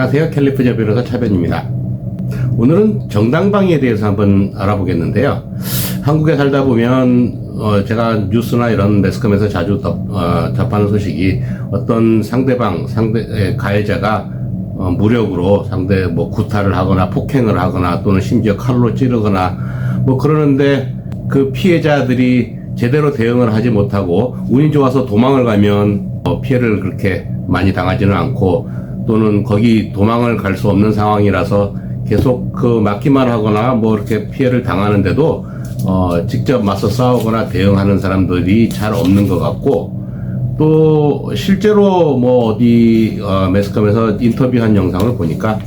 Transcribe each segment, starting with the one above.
안녕하세요. 캘리포니아 변호사 차변입니다. 오늘은 정당방위에 대해서 한번 알아보겠는데요. 한국에 살다 보면 제가 뉴스나 이런 매스컴에서 자주 접하는 소식이 어떤 가해자가 무력으로 상대 구타를 하거나 폭행을 하거나 또는 심지어 칼로 찌르거나 그러는데 그 피해자들이 제대로 대응을 하지 못하고 운이 좋아서 도망을 가면 피해를 그렇게 많이 당하지는 않고 또는 거기 도망을 갈 수 없는 상황이라서 계속 맞기만 하거나 이렇게 피해를 당하는데도 직접 맞서 싸우거나 대응하는 사람들이 잘 없는 것 같고, 또 실제로 어디 매스컴에서 인터뷰한 영상을 보니까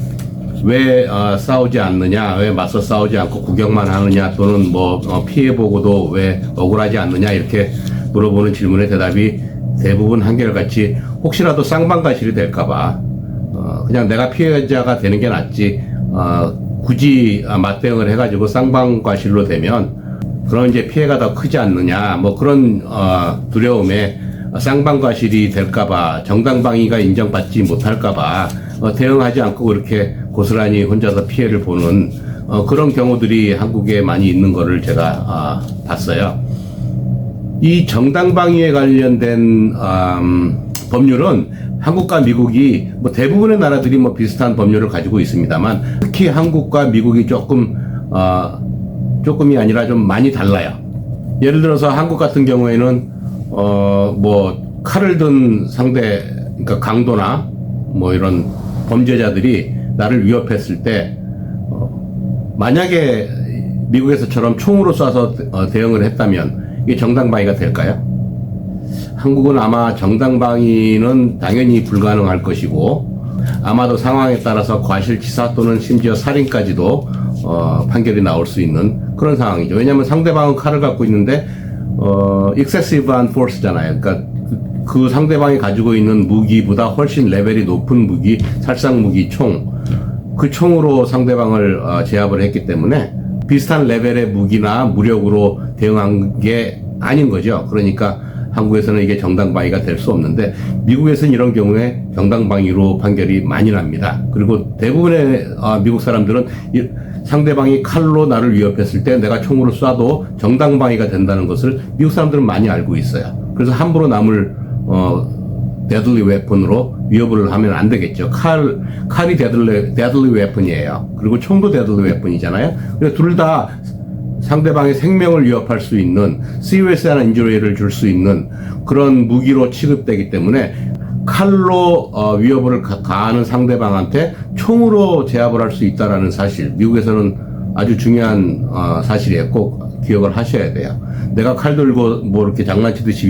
왜 싸우지 않느냐, 왜 맞서 싸우지 않고 구경만 하느냐, 또는 피해 보고도 왜 억울하지 않느냐 이렇게 물어보는 질문의 대답이 대부분 한결같이 혹시라도 쌍방가실이 될까봐 그냥 내가 피해자가 되는 게 낫지 굳이 맞대응을 해가지고 쌍방과실로 되면 그런 이제 피해가 더 크지 않느냐, 그런 두려움에 쌍방과실이 될까봐, 정당방위가 인정받지 못할까봐 대응하지 않고 그렇게 고스란히 혼자서 피해를 보는 그런 경우들이 한국에 많이 있는 거를 제가 봤어요. 이 정당방위에 관련된 법률은 한국과 미국이 대부분의 나라들이 비슷한 법률을 가지고 있습니다만, 특히 한국과 미국이 조금이 아니라 좀 많이 달라요. 예를 들어서 한국 같은 경우에는 칼을 든 상대, 그러니까 강도나 이런 범죄자들이 나를 위협했을 때 만약에 미국에서처럼 총으로 쏴서 대응을 했다면 이게 정당방위가 될까요? 한국은 아마 정당방위는 당연히 불가능할 것이고, 아마도 상황에 따라서 과실치사 또는 심지어 살인까지도 판결이 나올 수 있는 그런 상황이죠. 왜냐하면 상대방은 칼을 갖고 있는데 excessive on force잖아요. 그러니까 그 상대방이 가지고 있는 무기보다 훨씬 레벨이 높은 무기, 살상 무기, 그 총으로 상대방을 제압을 했기 때문에 비슷한 레벨의 무기나 무력으로 대응한 게 아닌 거죠. 그러니까 한국에서는 이게 정당방위가 될 수 없는데, 미국에서는 이런 경우에 정당방위로 판결이 많이 납니다. 그리고 대부분의 미국 사람들은 상대방이 칼로 나를 위협했을 때 내가 총으로 쏴도 정당방위가 된다는 것을 미국 사람들은 많이 알고 있어요. 그래서 함부로 남을 deadly weapon으로 위협을 하면 안 되겠죠. 칼이 deadly weapon이에요. 그리고 총도 deadly weapon이잖아요. 그래서 둘 다 상대방의 생명을 위협할 수 있는, serious한 injury를 줄 수 있는 그런 무기로 취급되기 때문에 칼로 위협을 가하는 상대방한테 총으로 제압을 할 수 있다라는 사실, 미국에서는 아주 중요한 사실이에요. 꼭 기억을 하셔야 돼요. 내가 칼 들고 이렇게 장난치듯이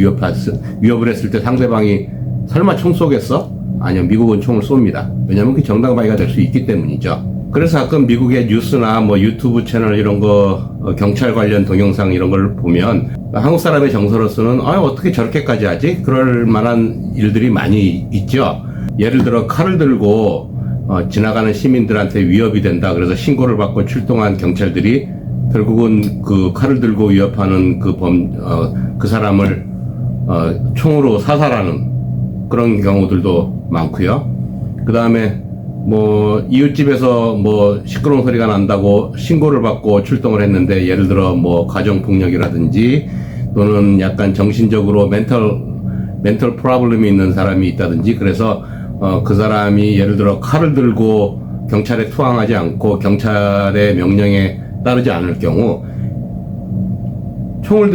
위협을 했을 때 상대방이 설마 총 쏘겠어? 아니요, 미국은 총을 쏩니다. 왜냐하면 그게 정당방위가 될 수 있기 때문이죠. 그래서 가끔 미국의 뉴스나 유튜브 채널 이런 거, 경찰 관련 동영상 이런 걸 보면 한국 사람의 정서로서는 어떻게 저렇게까지 하지? 그럴 만한 일들이 많이 있죠. 예를 들어 칼을 들고 지나가는 시민들한테 위협이 된다, 그래서 신고를 받고 출동한 경찰들이 결국은 그 칼을 들고 위협하는 그 사람을 총으로 사살하는 그런 경우들도 많고요. 그 다음에 이웃집에서 시끄러운 소리가 난다고 신고를 받고 출동을 했는데, 예를 들어 가정폭력이라든지 또는 약간 정신적으로 멘털 프로블럼이 있는 사람이 있다든지, 그래서 그 사람이 예를 들어 칼을 들고 경찰에 투항하지 않고 경찰의 명령에 따르지 않을 경우 총을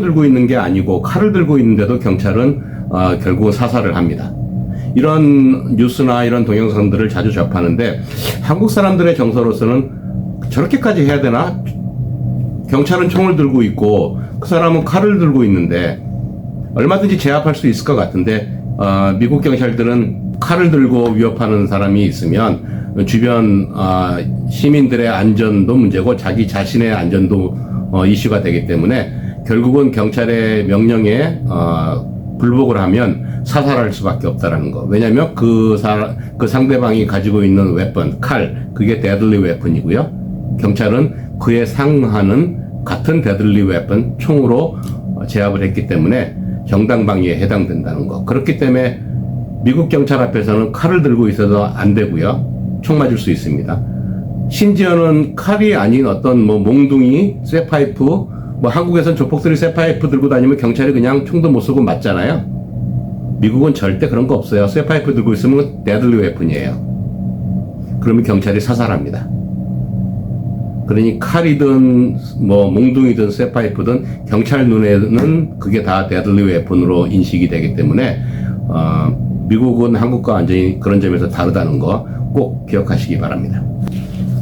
들고 있는 게 아니고 칼을 들고 있는데도 경찰은 결국은 사살을 합니다. 이런 뉴스나 이런 동영상들을 자주 접하는데, 한국 사람들의 정서로서는 저렇게까지 해야 되나? 경찰은 총을 들고 있고 그 사람은 칼을 들고 있는데 얼마든지 제압할 수 있을 것 같은데, 미국 경찰들은 칼을 들고 위협하는 사람이 있으면 주변 시민들의 안전도 문제고 자기 자신의 안전도 이슈가 되기 때문에 결국은 경찰의 명령에 불복을 하면 사살할 수밖에 없다라는 거. 왜냐면 그 상대방이 가지고 있는 웨폰, 칼, 그게 deadly weapon이고요. 경찰은 그에 상하는 같은 deadly weapon, 총으로 제압을 했기 때문에 정당방위에 해당된다는 거. 그렇기 때문에 미국 경찰 앞에서는 칼을 들고 있어도 안 되고요. 총 맞을 수 있습니다. 심지어는 칼이 아닌 어떤 뭐 몽둥이, 쇠파이프, 뭐 한국에선 조폭들이 쇠파이프 들고 다니면 경찰이 그냥 총도 못 쏘고 맞잖아요. 미국은 절대 그런 거 없어요. 쇠파이프 들고 있으면 데들리 웨폰이에요. 그러면 경찰이 사살합니다. 그러니 칼이든 뭐 몽둥이든 쇠파이프든 경찰 눈에는 그게 다 데들리 웨폰으로 인식이 되기 때문에 미국은 한국과 완전히 그런 점에서 다르다는 거 꼭 기억하시기 바랍니다.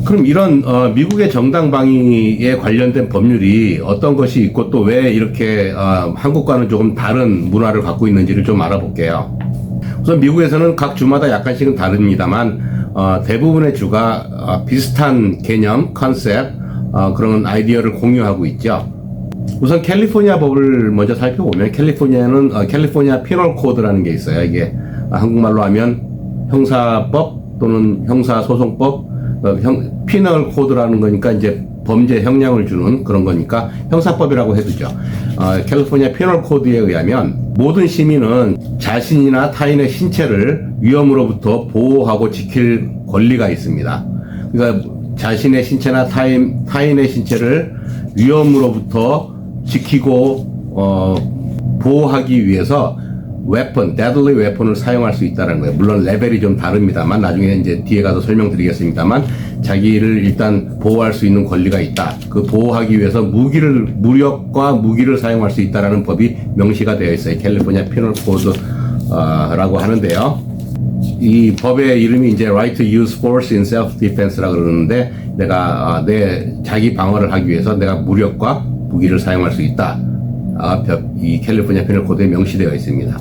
그럼 이런 미국의 정당방위에 관련된 법률이 어떤 것이 있고 또 왜 이렇게 한국과는 조금 다른 문화를 갖고 있는지를 좀 알아볼게요. 우선 미국에서는 각 주마다 약간씩은 다릅니다만 대부분의 주가 비슷한 개념, 컨셉, 그런 아이디어를 공유하고 있죠. 우선 캘리포니아 법을 먼저 살펴보면 캘리포니아는 캘리포니아 피널 코드라는 게 있어요. 이게 한국말로 하면 형사법 또는 형사소송법, 피널 코드라는 거니까 이제 범죄 형량을 주는 그런 거니까 형사법이라고 해두죠. 캘리포니아 피널 코드에 의하면 모든 시민은 자신이나 타인의 신체를 위험으로부터 보호하고 지킬 권리가 있습니다. 그러니까 자신의 신체나 타인의 신체를 위험으로부터 지키고 보호하기 위해서 deadly weapon을 사용할 수 있다는 거예요. 물론 레벨이 좀 다릅니다만 나중에 이제 뒤에 가서 설명드리겠습니다만 자기를 일단 보호할 수 있는 권리가 있다. 그 보호하기 위해서 무력과 무기를 사용할 수 있다라는 법이 명시가 되어 있어요. 캘리포니아 피널 코드라고 하는데요. 이 법의 이름이 이제 Right to Use Force in Self-Defense라고 그러는데 내가 내 자기 방어를 하기 위해서 내가 무력과 무기를 사용할 수 있다. 이 캘리포니아 피널 코드에 명시되어 있습니다.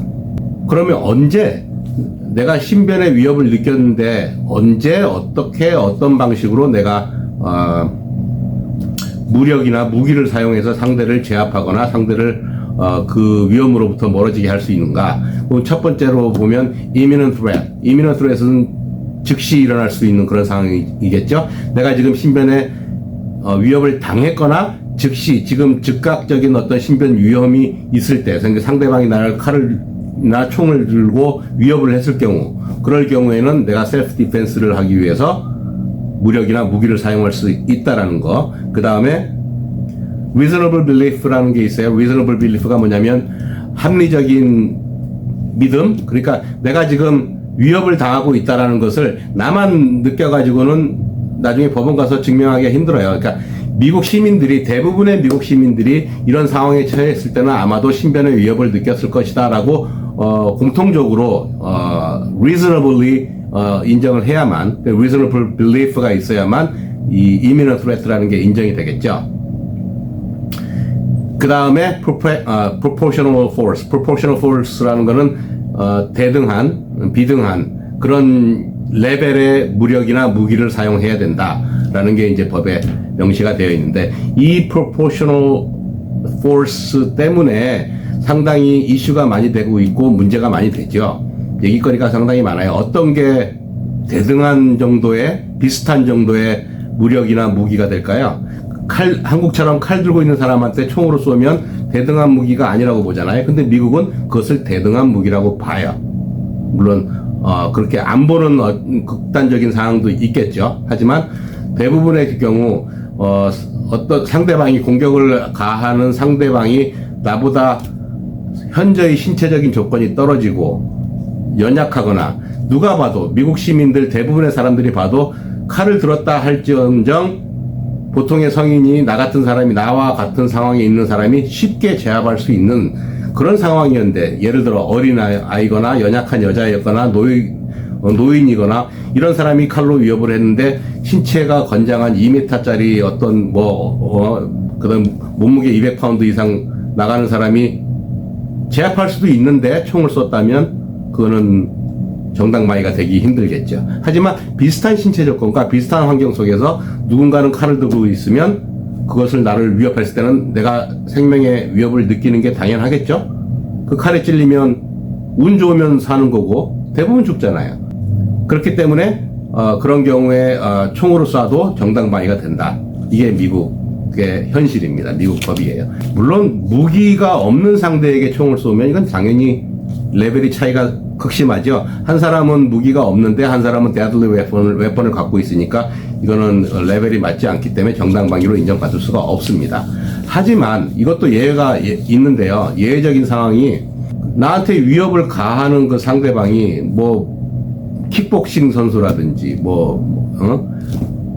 그러면 언제 내가 신변의 위협을 느꼈는데 언제 어떻게 어떤 방식으로 내가 무력이나 무기를 사용해서 상대를 제압하거나 상대를 그 위험으로부터 멀어지게 할 수 있는가? 그럼 첫 번째로 보면 imminent threat. imminent threat은 즉시 일어날 수 있는 그런 상황이겠죠. 내가 지금 신변에 위협을 당했거나 즉시 지금 즉각적인 어떤 신변 위험이 있을 때 상대방이 나를 칼을나 총을 들고 위협을 했을 경우 그럴 경우에는 내가 셀프 디펜스를 하기 위해서 무력이나 무기를 사용할 수 있다라는 거. 그 다음에 reasonable belief라는 게 있어요. reasonable belief가 뭐냐면 합리적인 믿음. 그러니까 내가 지금 위협을 당하고 있다라는 것을 나만 느껴가지고는 나중에 법원 가서 증명하기가 힘들어요. 그러니까 미국 시민들이 대부분의 미국 시민들이 이런 상황에 처했을 때는 아마도 신변의 위협을 느꼈을 것이다라고 공통적으로 reasonably 인정을 해야만 reasonable belief가 있어야만 이 imminent threat라는 게 인정이 되겠죠. 그 다음에 proportional force라는 거는 대등한, 비등한 그런 레벨의 무력이나 무기를 사용해야 된다라는 게 이제 법에 명시가 되어 있는데 이 proportional force 때문에 상당히 이슈가 많이 되고 있고 문제가 많이 되죠. 얘기거리가 상당히 많아요. 어떤 게 대등한 정도의 비슷한 정도의 무력이나 무기가 될까요? 한국처럼 칼 들고 있는 사람한테 총으로 쏘면 대등한 무기가 아니라고 보잖아요. 근데 미국은 그것을 대등한 무기라고 봐요. 물론 그렇게 안 보는 극단적인 상황도 있겠죠. 하지만 대부분의 경우 어떤 상대방이 공격을 가하는 상대방이 나보다 현저히 신체적인 조건이 떨어지고 연약하거나 누가 봐도 미국 시민들 대부분의 사람들이 봐도 칼을 들었다 할지언정 보통의 성인이 나와 같은 상황에 있는 사람이 쉽게 제압할 수 있는 그런 상황이었는데 예를 들어 어린 아이거나 연약한 여자였거나 노인이거나 이런 사람이 칼로 위협을 했는데 신체가 건장한 2m짜리 어떤 그다음 몸무게 200파운드 이상 나가는 사람이 제압할 수도 있는데 총을 쐈다면 그거는 정당방위가 되기 힘들겠죠. 하지만 비슷한 신체 조건과 비슷한 환경 속에서 누군가는 칼을 들고 있으면 그것을 나를 위협했을 때는 내가 생명의 위협을 느끼는 게 당연하겠죠. 그 칼에 찔리면 운 좋으면 사는 거고 대부분 죽잖아요. 그렇기 때문에 그런 경우에 총으로 쏴도 정당방위가 된다. 이게 미국의 현실입니다. 미국 법이에요. 물론 무기가 없는 상대에게 총을 쏘면 이건 당연히 레벨이 차이가 극심하죠. 한 사람은 무기가 없는데 한 사람은 deadly 웨폰을 갖고 있으니까 이거는 레벨이 맞지 않기 때문에 정당방위로 인정받을 수가 없습니다. 하지만 이것도 예외가 있는데요. 예외적인 상황이 나한테 위협을 가하는 그 상대방이 뭐 킥복싱 선수라든지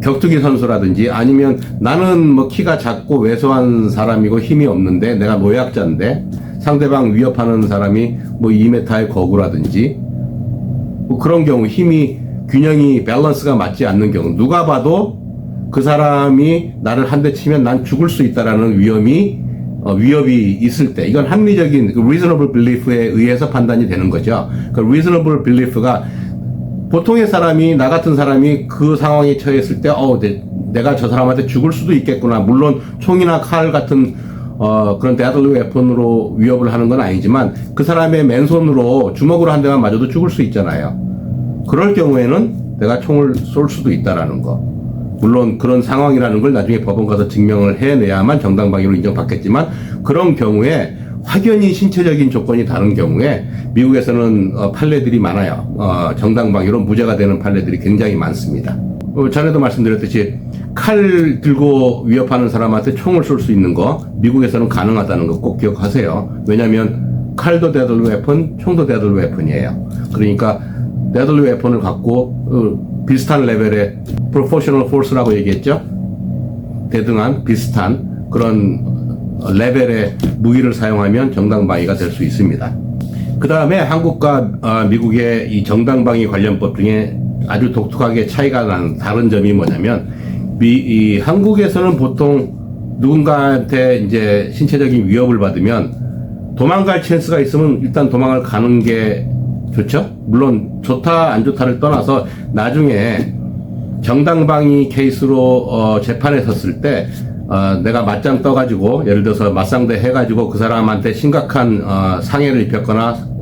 격투기 선수라든지 아니면 나는 뭐 키가 작고 왜소한 사람이고 힘이 없는데 내가 노약자인데 상대방 위협하는 사람이 뭐 2m의 거구라든지 뭐 그런 경우 힘이 균형이 밸런스가 맞지 않는 경우 누가 봐도 그 사람이 나를 한 대 치면 난 죽을 수 있다라는 위협이 있을 때 이건 합리적인 reasonable belief에 의해서 판단이 되는 거죠. 그 reasonable belief가 보통의 사람이 나 같은 사람이 그 상황에 처했을 때 내가 저 사람한테 죽을 수도 있겠구나. 물론 총이나 칼 같은 그런 deadly 웨폰으로 위협을 하는 건 아니지만 그 사람의 맨손으로 주먹으로 한 대만 맞아도 죽을 수 있잖아요. 그럴 경우에는 내가 총을 쏠 수도 있다라는 거. 물론 그런 상황이라는 걸 나중에 법원 가서 증명을 해내야만 정당방위로 인정받겠지만 그런 경우에 확연히 신체적인 조건이 다른 경우에 미국에서는 판례들이 많아요. 정당방위로 무죄가 되는 판례들이 굉장히 많습니다. 전에도 말씀드렸듯이 칼 들고 위협하는 사람한테 총을 쏠 수 있는 거 미국에서는 가능하다는 거 꼭 기억하세요. 왜냐하면 칼도 데들리 웨폰, 총도 데들리 웨폰이에요. 그러니까 데들리 웨폰을 갖고 비슷한 레벨의 proportional force라고 얘기했죠. 대등한 비슷한 그런 레벨의 무기를 사용하면 정당방위가 될 수 있습니다. 그 다음에 한국과 미국의 이 정당방위 관련법 중에 아주 독특하게 차이가 나는 다른 점이 뭐냐면 이 한국에서는 보통 누군가한테 이제 신체적인 위협을 받으면 도망갈 찬스가 있으면 일단 도망을 가는 게 좋죠. 물론 좋다 안 좋다를 떠나서 나중에 정당방위 케이스로 재판에 섰을 때 내가 맞짱 떠가지고 예를 들어서 맞상대 해가지고 그 사람한테 심각한 상해를 입혔거나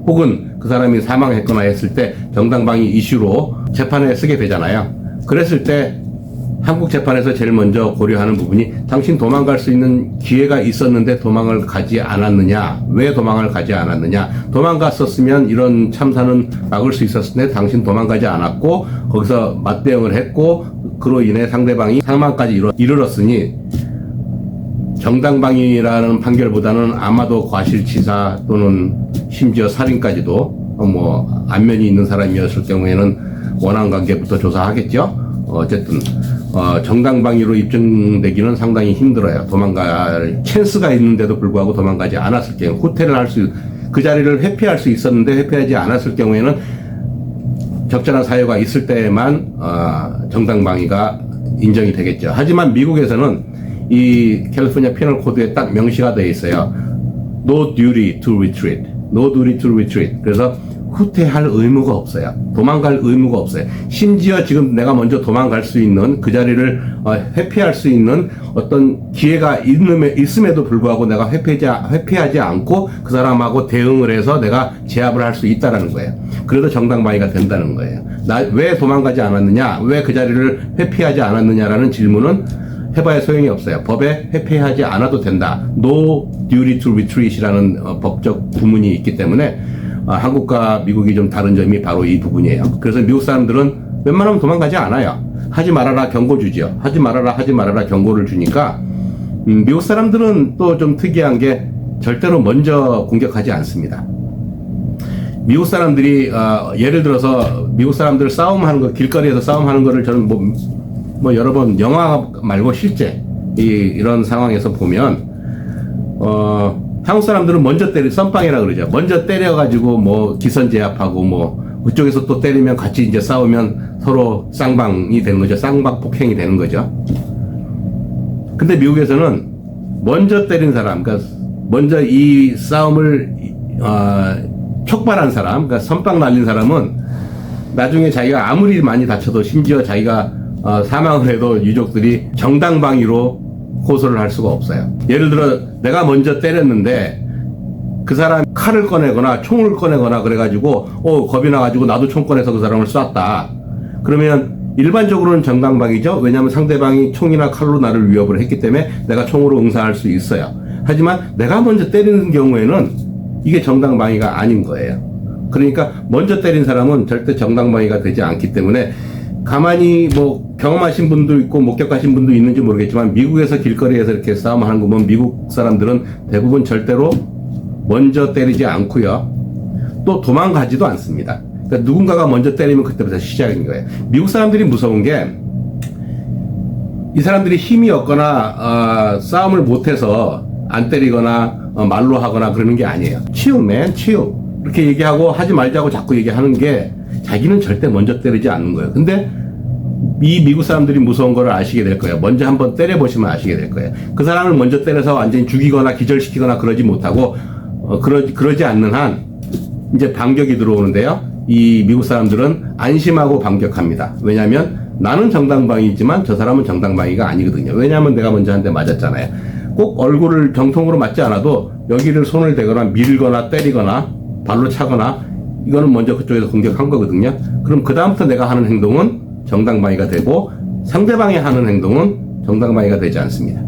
혹은 그 사람이 사망했거나 했을 때 정당방위 이슈로 재판에 쓰게 되잖아요. 그랬을 때 한국 재판에서 제일 먼저 고려하는 부분이 당신 도망갈 수 있는 기회가 있었는데 도망을 가지 않았느냐? 왜 도망을 가지 않았느냐? 도망갔었으면 이런 참사는 막을 수 있었는데 당신 도망가지 않았고 거기서 맞대응을 했고 그로 인해 상대방이 사망까지 이르렀으니 정당방위라는 판결보다는 아마도 과실치사 또는 심지어 살인까지도 뭐 안면이 있는 사람이었을 경우에는 원한관계부터 조사하겠죠. 어쨌든 정당방위로 입증되기는 상당히 힘들어요. 도망갈 찬스가 있는데도 불구하고 도망가지 않았을 경우 후퇴를 할 수 그 자리를 회피할 수 있었는데 회피하지 않았을 경우에는 적절한 사유가 있을 때에만 정당방위가 인정이 되겠죠. 하지만 미국에서는 이 캘리포니아 피널 코드에 딱 명시가 되어 있어요. No duty to retreat. No duty to retreat. 그래서 후퇴할 의무가 없어요. 도망갈 의무가 없어요. 심지어 지금 내가 먼저 도망갈 수 있는 그 자리를 회피할 수 있는 어떤 기회가 있음에도 불구하고 내가 회피하지 않고 그 사람하고 대응을 해서 내가 제압을 할 수 있다라는 거예요. 그래도 정당방위가 된다는 거예요. 왜 도망가지 않았느냐? 왜 그 자리를 회피하지 않았느냐라는 질문은 해봐야 소용이 없어요. 법에 회피하지 않아도 된다. No duty to retreat이라는 법적 구문이 있기 때문에 한국과 미국이 좀 다른 점이 바로 이 부분이에요. 그래서 미국 사람들은 웬만하면 도망가지 않아요. 하지 말아라 경고 주죠. 하지 말아라 경고를 주니까 미국 사람들은 또 좀 특이한 게 절대로 먼저 공격하지 않습니다. 미국 사람들이 예를 들어서 미국 사람들 싸움하는 거 길거리에서 싸움하는 거를 저는 뭐 여러 번 영화 말고 실제 이런 상황에서 보면 한국 사람들은 먼저 썸빵이라 그러죠. 먼저 때려가지고 뭐 기선제압하고 뭐 그쪽에서 또 때리면 같이 이제 싸우면 서로 쌍방이 되는 거죠. 쌍방 폭행이 되는 거죠. 근데 미국에서는 먼저 때린 사람, 그러니까 먼저 이 싸움을 촉발한 사람, 그러니까 선빵 날린 사람은 나중에 자기가 아무리 많이 다쳐도 심지어 자기가 사망을 해도 유족들이 정당방위로 호소를 할 수가 없어요. 예를 들어 내가 먼저 때렸는데 그 사람이 칼을 꺼내거나 총을 꺼내거나 그래가지고 겁이 나가지고 나도 총 꺼내서 그 사람을 쐈다. 그러면 일반적으로는 정당방위죠. 왜냐하면 상대방이 총이나 칼로 나를 위협을 했기 때문에 내가 총으로 응사할 수 있어요. 하지만 내가 먼저 때리는 경우에는 이게 정당방위가 아닌 거예요. 그러니까 먼저 때린 사람은 절대 정당방위가 되지 않기 때문에 가만히 뭐 경험하신 분도 있고 목격하신 분도 있는지 모르겠지만 미국에서 길거리에서 이렇게 싸움하는 거 보면 미국 사람들은 대부분 절대로 먼저 때리지 않고요. 또 도망가지도 않습니다. 그러니까 누군가가 먼저 때리면 그때부터 시작인 거예요. 미국 사람들이 무서운 게 이 사람들이 힘이 없거나 싸움을 못해서 안 때리거나 말로 하거나 그러는 게 아니에요. 치유 이렇게 얘기하고 하지 말자고 자꾸 얘기하는 게 자기는 절대 먼저 때리지 않는 거예요. 근데 이 미국 사람들이 무서운 걸 아시게 될 거예요. 먼저 한번 때려보시면 아시게 될 거예요. 그 사람을 먼저 때려서 완전히 죽이거나 기절시키거나 그러지 못하고 그러지 않는 한 이제 반격이 들어오는데요. 이 미국 사람들은 안심하고 반격합니다. 왜냐하면 나는 정당방위지만 저 사람은 정당방위가 아니거든요. 왜냐하면 내가 먼저 한 대 맞았잖아요. 꼭 얼굴을 정통으로 맞지 않아도 여기를 손을 대거나 밀거나 때리거나 발로 차거나 이거는 먼저 그쪽에서 공격한 거거든요. 그럼 그 다음부터 내가 하는 행동은 정당방위가 되고 상대방이 하는 행동은 정당방위가 되지 않습니다.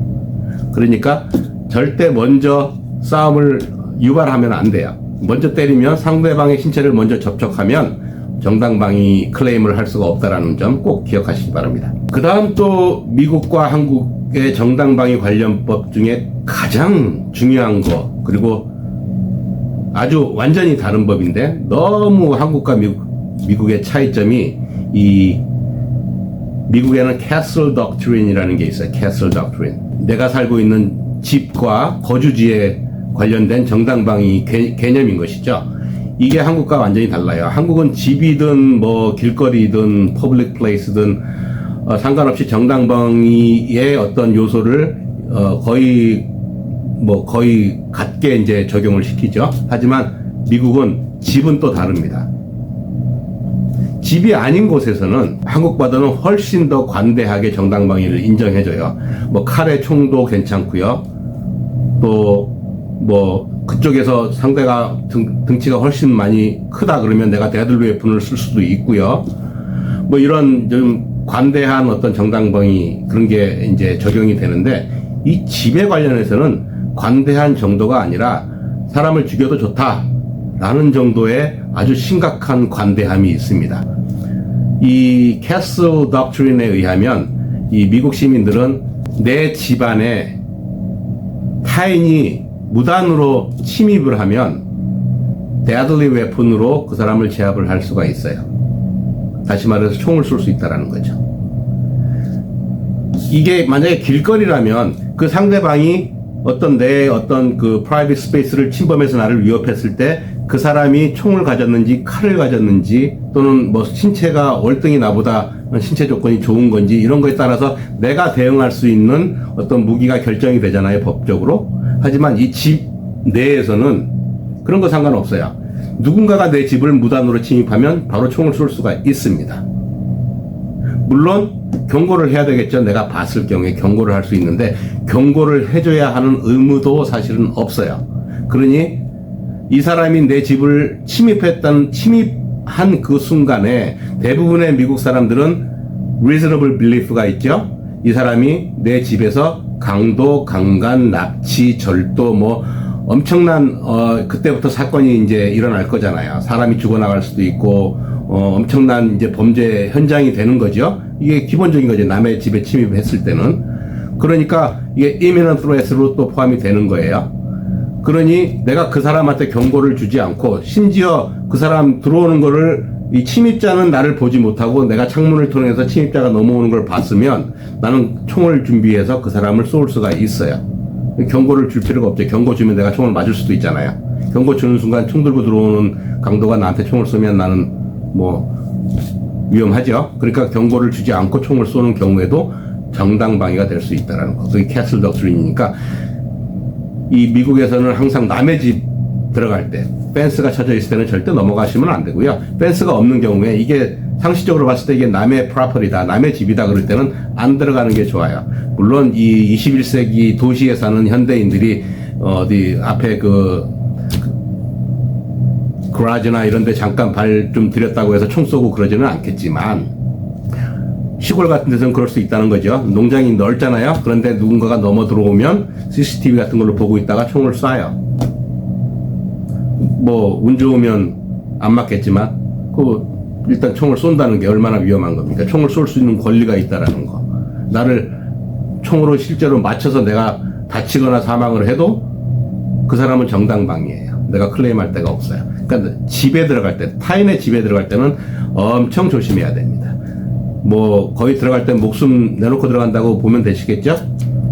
그러니까 절대 먼저 싸움을 유발하면 안 돼요. 먼저 때리면 상대방의 신체를 먼저 접촉하면 정당방위 클레임을 할 수가 없다라는 점 꼭 기억하시기 바랍니다. 그 다음 또 미국과 한국의 정당방위 관련법 중에 가장 중요한 거, 그리고 아주 완전히 다른 법인데 너무 한국과 미국의 차이점이 이 미국에는 Castle Doctrine이라는 게 있어요. Castle Doctrine. 내가 살고 있는 집과 거주지에 관련된 정당방위 개념인 것이죠. 이게 한국과 완전히 달라요. 한국은 집이든 뭐 길거리든 퍼블릭 플레이스든 상관없이 정당방위의 어떤 요소를 거의 같게 이제 적용을 시키죠. 하지만 미국은 집은 또 다릅니다. 집이 아닌 곳에서는 한국보다는 훨씬 더 관대하게 정당방위를 인정해줘요. 뭐 칼에 총도 괜찮고요. 또 뭐 그쪽에서 상대가 등치가 훨씬 많이 크다 그러면 내가 데들로 웨폰을 쓸 수도 있고요. 뭐 이런 좀 관대한 어떤 정당방위 그런 게 이제 적용이 되는데 이 집에 관련해서는 관대한 정도가 아니라 사람을 죽여도 좋다라는 정도의 아주 심각한 관대함이 있습니다. 이 캐슬 덕트린에 의하면 이 미국 시민들은 내 집안에 타인이 무단으로 침입을 하면 데들리 웨폰으로 그 사람을 제압을 할 수가 있어요. 다시 말해서 총을 쏠 수 있다는 거죠. 이게 만약에 길거리라면 그 상대방이 내 어떤 프라이빗 스페이스를 침범해서 나를 위협했을 때 그 사람이 총을 가졌는지 칼을 가졌는지 또는 뭐 신체가 월등히 나보다 신체 조건이 좋은 건지 이런 거에 따라서 내가 대응할 수 있는 어떤 무기가 결정이 되잖아요, 법적으로. 하지만 이 집 내에서는 그런 거 상관없어요. 누군가가 내 집을 무단으로 침입하면 바로 총을 쏠 수가 있습니다. 물론 경고를 해야 되겠죠. 내가 봤을 경우에 경고를 할 수 있는데 경고를 해줘야 하는 의무도 사실은 없어요. 그러니 이 사람이 내 집을 침입한 그 순간에 대부분의 미국 사람들은 reasonable belief가 있죠. 이 사람이 내 집에서 강도, 강간, 납치, 절도 뭐 엄청난 그때부터 사건이 이제 일어날 거잖아요. 사람이 죽어나갈 수도 있고 엄청난 이제 범죄 현장이 되는 거죠. 이게 기본적인 거죠. 남의 집에 침입했을 때는. 그러니까 이게 imminent threat으로 또 포함이 되는 거예요. 그러니 내가 그 사람한테 경고를 주지 않고 심지어 그 사람 들어오는 거를 이 침입자는 나를 보지 못하고 내가 창문을 통해서 침입자가 넘어오는 걸 봤으면 나는 총을 준비해서 그 사람을 쏠 수가 있어요. 경고를 줄 필요가 없죠. 경고 주면 내가 총을 맞을 수도 있잖아요. 경고 주는 순간 총 들고 들어오는 강도가 나한테 총을 쏘면 나는 뭐 위험하죠. 그러니까 경고를 주지 않고 총을 쏘는 경우에도 정당방위가 될 수 있다는 거. 그게 캐슬 덕트린이니까 이 미국에서는 항상 남의 집 들어갈 때 펜스가 쳐져 있을 때는 절대 넘어가시면 안 되고요. 펜스가 없는 경우에 이게 상식적으로 봤을 때 이게 남의 프로퍼티다, 남의 집이다 그럴 때는 안 들어가는 게 좋아요. 물론 이 21세기 도시에 사는 현대인들이 어디 앞에 그라지나 이런 데 잠깐 발 좀 들였다고 해서 총 쏘고 그러지는 않겠지만 시골 같은 데서는 그럴 수 있다는 거죠. 농장이 넓잖아요. 그런데 누군가가 넘어 들어오면 CCTV 같은 걸로 보고 있다가 총을 쏴요. 뭐 운 좋으면 안 맞겠지만 일단 총을 쏜다는 게 얼마나 위험한 겁니까? 총을 쏠 수 있는 권리가 있다라는 거. 나를 총으로 실제로 맞춰서 내가 다치거나 사망을 해도 그 사람은 정당방위예요. 내가 클레임할 데가 없어요. 그러니까 집에 들어갈 때, 타인의 집에 들어갈 때는 엄청 조심해야 됩니다. 뭐 거의 들어갈 때 목숨 내놓고 들어간다고 보면 되시겠죠?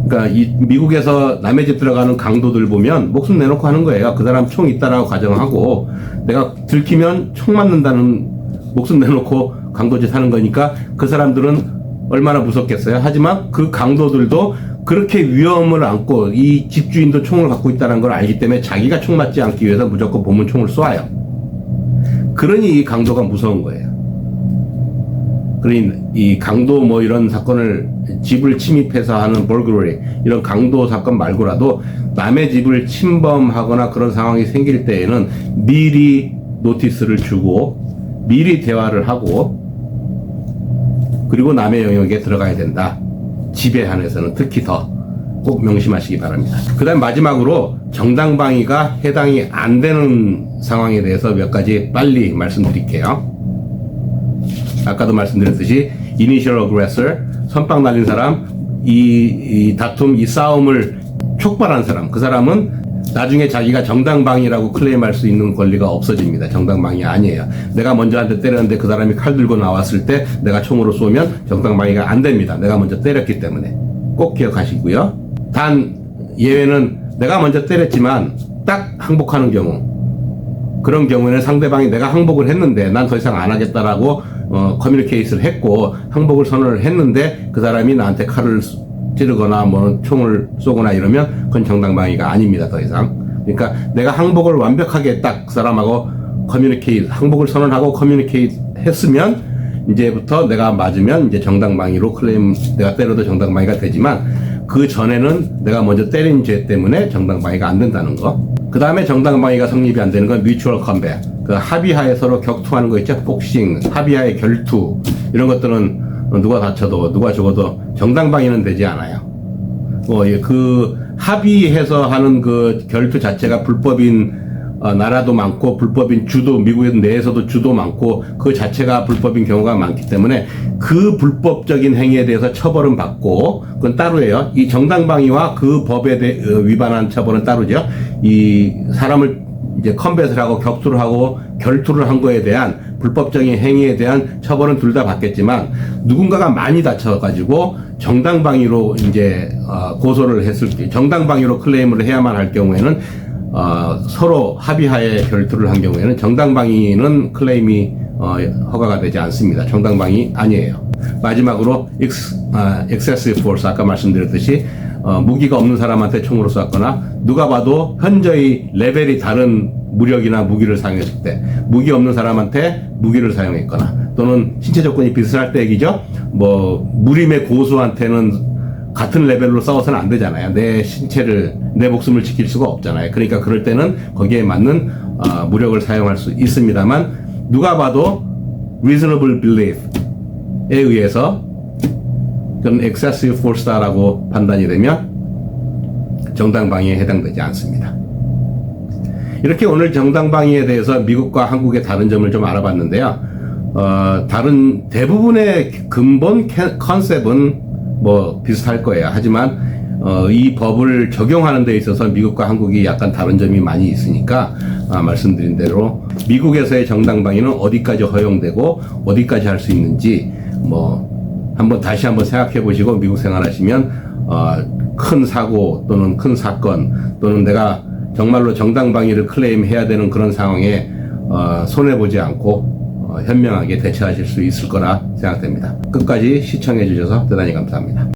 그러니까 이 미국에서 남의 집 들어가는 강도들 보면 목숨 내놓고 하는 거예요. 그 사람 총 있다라고 가정하고 내가 들키면 총 맞는다는 목숨 내놓고 강도짓 하는 거니까 그 사람들은 얼마나 무섭겠어요. 하지만 그 강도들도 그렇게 위험을 안고 이 집주인도 총을 갖고 있다는 걸 알기 때문에 자기가 총 맞지 않기 위해서 무조건 보면 총을 쏴요. 그러니 이 강도가 무서운 거예요. 그러니 이 강도 뭐 이런 사건을 집을 침입해서 하는 burglary 이런 강도 사건 말고라도 남의 집을 침범하거나 그런 상황이 생길 때에는 미리 노티스를 주고 미리 대화를 하고 그리고 남의 영역에 들어가야 된다. 집에 한해서는 특히 더 꼭 명심하시기 바랍니다. 그 다음 마지막으로 정당방위가 해당이 안 되는 상황에 대해서 몇 가지 빨리 말씀드릴게요. 아까도 말씀드렸듯이 initial aggressor, 선빵 날린 사람, 이 다툼, 이 싸움을 촉발한 사람, 그 사람은 나중에 자기가 정당방위라고 클레임할 수 있는 권리가 없어집니다. 정당방위 아니에요. 내가 먼저 한 대 때렸는데 그 사람이 칼 들고 나왔을 때 내가 총으로 쏘면 정당방위가 안 됩니다. 내가 먼저 때렸기 때문에. 꼭 기억하시고요. 단 예외는 내가 먼저 때렸지만 딱 항복하는 경우, 그런 경우에는 상대방이 내가 항복을 했는데 난 더 이상 안 하겠다라고 커뮤니케이트를 했고 항복을 선언을 했는데 그 사람이 나한테 칼을 찌르거나 뭐 총을 쏘거나 이러면 그건 정당방위가 아닙니다. 더 이상. 그러니까 내가 항복을 완벽하게 딱 그 사람하고 항복을 선언하고 커뮤니케이트 했으면 이제부터 내가 맞으면 이제 정당방위로 클레임, 내가 때려도 정당방위가 되지만 그 전에는 내가 먼저 때린 죄 때문에 정당방위가 안 된다는 거. 그 다음에 정당방위가 성립이 안 되는 건 뮤추얼 컴뱃. 그 합의하에 서로 격투하는 거 있죠? 복싱, 합의하에 결투 이런 것들은 누가 다쳐도 누가 죽어도 정당방위는 되지 않아요. 그 합의해서 하는 그 결투 자체가 불법인 나라도 많고 불법인 주도, 미국 내에서도 주도 많고 그 자체가 불법인 경우가 많기 때문에 그 불법적인 행위에 대해서 처벌은 받고 그건 따로예요. 이 정당방위와 그 법에 위반한 처벌은 따로죠. 이 사람을 이제 컴뱃을 하고 격투를 하고 결투를 한 거에 대한 불법적인 행위에 대한 처벌은 둘 다 받겠지만 누군가가 많이 다쳐가지고 정당방위로 이제 고소를 했을 때 정당방위로 클레임을 해야만 할 경우에는 서로 합의하에 결투를 한 경우에는 정당방위는 클레임이 허가가 되지 않습니다. 정당방위 아니에요. 마지막으로 excessive force, 아까 말씀드렸듯이 무기가 없는 사람한테 총으로 쐈거나 누가 봐도 현저히 레벨이 다른 무력이나 무기를 사용했을 때 무기 없는 사람한테 무기를 사용했거나 또는 신체 조건이 비슷할 때 얘기죠. 뭐 무림의 고수한테는 같은 레벨로 싸워서는 안 되잖아요. 내 신체를, 내 목숨을 지킬 수가 없잖아요. 그러니까 그럴 때는 거기에 맞는 무력을 사용할 수 있습니다만 누가 봐도 reasonable belief에 의해서 그런 excessive force다라고 판단이 되면 정당방위에 해당되지 않습니다. 이렇게 오늘 정당방위에 대해서 미국과 한국의 다른 점을 좀 알아봤는데요. 다른 대부분의 근본 컨셉은 뭐 비슷할 거예요. 하지만 이 법을 적용하는 데 있어서 미국과 한국이 약간 다른 점이 많이 있으니까 말씀드린 대로 미국에서의 정당방위는 어디까지 허용되고 어디까지 할 수 있는지 뭐 다시 한번 생각해 보시고 미국 생활하시면 큰 사고 또는 큰 사건 또는 내가 정말로 정당방위를 클레임해야 되는 그런 상황에 손해보지 않고 현명하게 대처하실 수 있을 거라 생각됩니다. 끝까지 시청해 주셔서 대단히 감사합니다.